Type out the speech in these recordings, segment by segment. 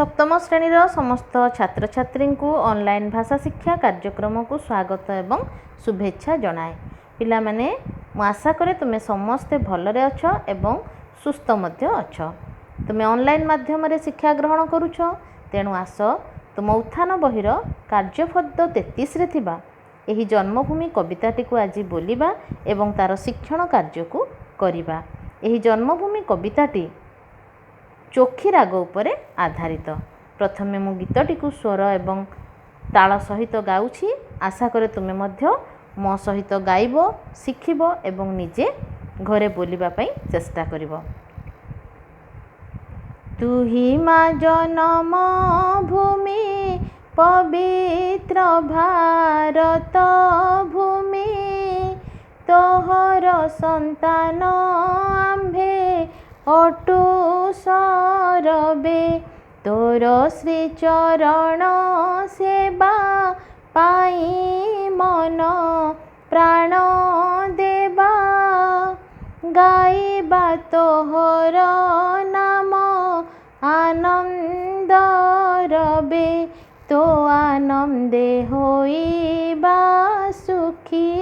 सप्तम श्रेणीर समस्त छात्र छात्री को ऑनलाइन भाषा शिक्षा कार्यक्रम को स्वागत एवं शुभेच्छा जनाए। पिला माने मु आशा करे तुमे समस्ते भलरे अछ एवं सुस्थ मध्य अछ। तुमे ऑनलाइन माध्यम रे शिक्षा ग्रहण करूछ, तेणु आस तुम उत्थान बहिर कार्यफद 33 रे थिबा एही जन्मभूमि कविताटी को आज बोलिबा एवं तार शिक्षण कार्य को करिबा। एही जन्मभूमि कविताटी चोखी राग उपरे आधारित। प्रथमे मु गीतटी को स्वर एवं ताल सहित गाउछि। आशा करे तुमे मध्य मो सहित गाइबो, शिखिबो एवं निजे घरे बोलिबा पई चेष्टा करिबो। तुही मा जन्म भूमि पवित्र भारत भूमि, तोहर संतान आम्भे अटु सरबे, तोर श्री चरण सेवा पाई मन प्राण देवा, गाइबा तोहर नाम आनंद रबे, तो आनंदे होइबा सुखी,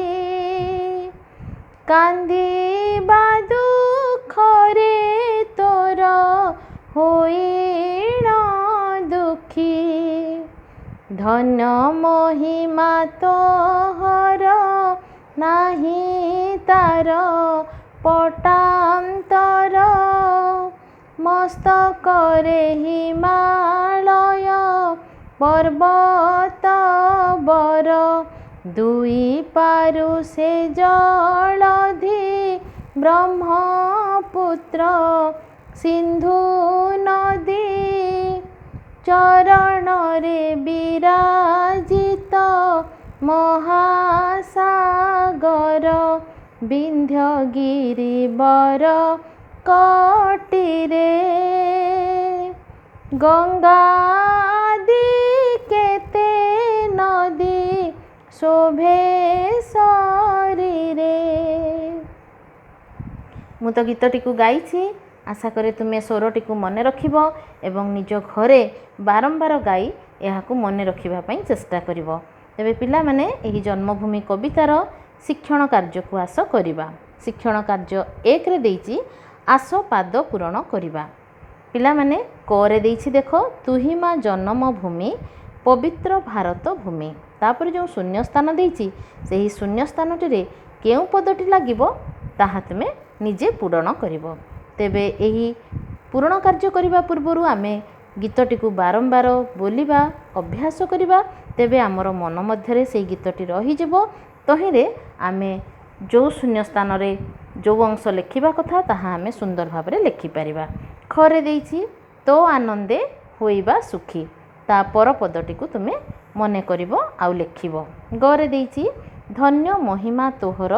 कांदिबा दुखरे तोर होइण दुखी, धन्य महिमा तोहर नाही तार पटांतर, मस्तकरे हिमालय पर्वत बर, दुई पारु से जलधि ब्रह्मपुत्र सिंधु नदी, चरण रे विराजित महासागर, विंध्यगिरि बर कटिरे, गंगा केते नदी शोभे शरीरे। मु तो गीतटी को गाइछि। आशा करे तुमे स्वरटी को मन रखिबो एवं निज घरे बारंबार गाई यहा को मन रखिबा पई चेष्टा करिवो। तेबे पिला माने एही जन्मभूमि कवितार शिक्षण कार्य को आस करिबा। शिक्षण कार्य 1 रे देइछि आस पाद पूरण करिबा। पिला माने क रे देइछि देखो, तुही मा जन्म भूमि पवित्र भारत भूमि। तापर जो शून्य स्थान देइछि सेही शून्य स्थानटी रे केउ पदटी लागिबो ताहा तुमे निजे पूरण करिवो। तेबे एही पूर्ण कार्य करिबा पूर्वरु आमे गीतटी को बारंबार बोलिबा अभ्यास करिबा। तेबे आमर मन मध्यरे सेही गीतटी रही जिवो। तहिरे आमे जो शून्य स्थान रे जो अंश लेखिबा कथा ताहा आमे सुंदर भाबरे लेखि परिबा। खरे देइछि तो आनंदे होइबा सुखी, ता पर पदटी को तुमे मने करिवो आउ लेखिबो। गरे देइछि धन्य महिमा तोहर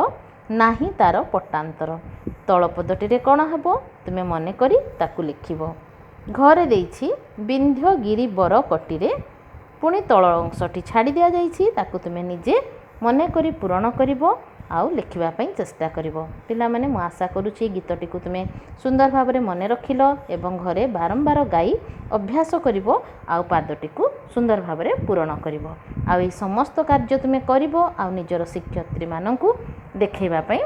नाही तार पटांतर, तल पदटी रे कोन हबो तुमे मने करी ताकु लिखिबो। घरे देइछि विंध्यगिरि बर कटिरे, पुणी तल अंशटी छाड़ी दिया जाइछि ताकु तुमे निजे मने करी पूरण करिवो आउ लिखिबा पई चेष्टा करिवो। पिला माने मु आशा करूछि गीतटी को तुमे सुंदर भाबरे मने रखिलो एवं घरे बारंबार गाई अभ्यास करिवो आउ पादटी को सुंदर भाबरे पूरण करिवो। आउ ए समस्त कार्य तुमे करिवो आउ निजर शिक्षयित्री माननकु देखैबा पई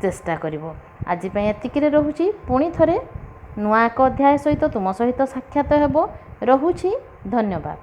चेष्टा करिवो। आज पई एतिकिरे रहुछि। पुणी थरे नुआ एक अध्याय सहित तुम सहित साक्षात हेबो। रहुछि। धन्यवाद।